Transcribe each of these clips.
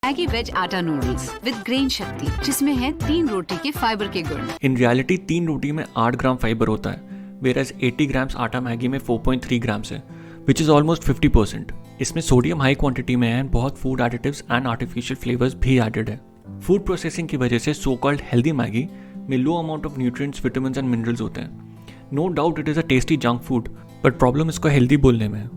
Maggi veg आटा noodles with grain शक्ति, जिसमें है 3 रोटी के फाइबर के गुण। इन रियलिटी 3 रोटी में 8 ग्राम फाइबर होता है, whereas 80 ग्राम्स आटा मैगी में 4.3 ग्राम्स है, विच इज़ ऑलमोस्ट 50%। इसमें सोडियम हाई क्वांटिटी में है, बहुत food additives and artificial flavours भी एडेड है। फूड प्रोसेसिंग की वजह से सो कॉल्ड हेल्दी मैगी में low amount of nutrients, vitamins and minerals होते हैं। No doubt it is a tasty junk food, but problem इसको हेल्दी बोलने में है।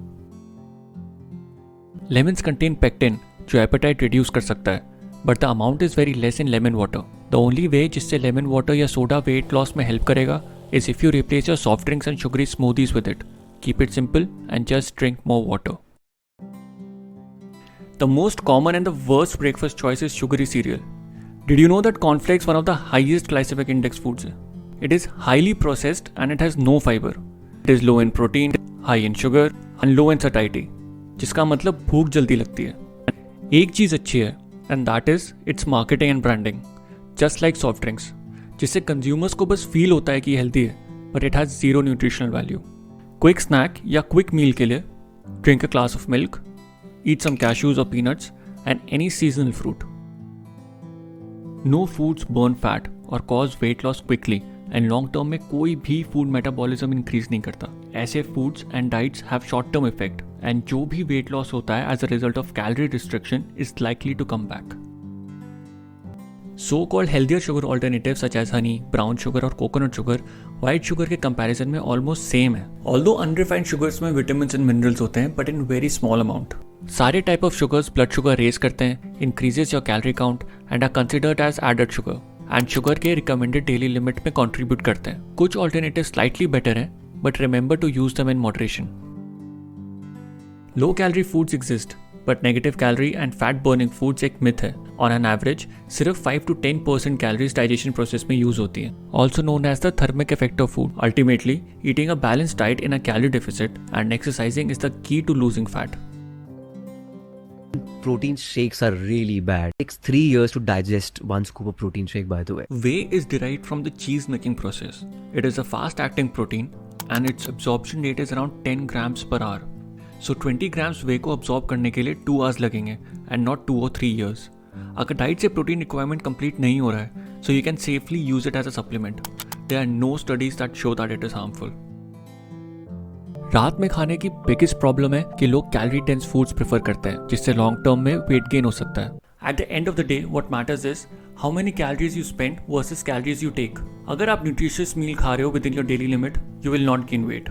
लेमन्स कंटेन पेक्टिन जो एपेटाइट रिड्यूस कर सकता है, but the amount is very less in lemon water. The only way जिससे लेमन वाटर या सोडा वेट लॉस में हेल्प करेगा is if you replace your soft drinks and sugary smoothies with it. Keep it simple and just drink more water. The most common and the worst breakfast choice is sugary cereal. Did you know that cornflakes one of the highest glycemic index foods है? It is highly processed and it has no fiber. It is low in protein, high in sugar and low in satiety, जिसका मतलब भूख जल्दी लगती है। एक चीज़ अच्छी है and that is its marketing and branding, just like soft drinks, जिससे consumers को बस feel होता है कि हेल्दी है, but it has zero nutritional value. Quick snack या quick meal के लिए drink a glass of milk, eat some cashews or peanuts and any seasonal fruit. No foods burn fat or cause weight loss quickly and long term में कोई भी food metabolism increase नहीं करता। ऐसे foods and diets have short term effect and जो भी weight loss होता है as a result of calorie restriction is likely to come back. So-called healthier sugar alternatives such as honey, brown sugar और coconut sugar white sugar के comparison में almost same है। Although unrefined sugars में vitamins and minerals होते हैं but in very small amount. सारे type of sugars blood sugar raise करते हैं, increases your calorie count and are considered as added sugar and sugar के recommended daily limit में contribute करते हैं। कुछ ऑल्टरनेटिव स्लाइटली बेटर हैं but remember to use them in moderation. Low calorie foods exist but negative calorie and fat burning foods एक myth है। On an average सिर्फ 5 to 10% calories digestion process में use होती हैं, also known as the thermic effect of food. Ultimately eating a balanced diet in a calorie deficit and exercising is the key to losing fat. Protein shakes are really bad. It takes 3 years to digest one scoop of protein shake, by the way. Whey is derived from the cheese making process. It is a fast acting protein and its absorption rate is around 10 grams per hour. So 20 grams whey को absorb करने के लिए 2 hours लगेंगे and not 2 or 3 years. अगर diet से protein requirement complete नहीं हो रहा है, so you can safely use it as a supplement. There are no studies that show that it is harmful. रात में खाने की बिगेस्ट प्रॉब्लम है कि लोग कैलोरी डेंस फूड्स प्रेफर करते हैं, जिससे लॉन्ग टर्म में वेट गेन हो सकता है। At the end of the day what matters is how many calories you spend versus calories you take. अगर आप न्यूट्रिशियस मील खा रहे हो within your daily limit, you will not gain wait.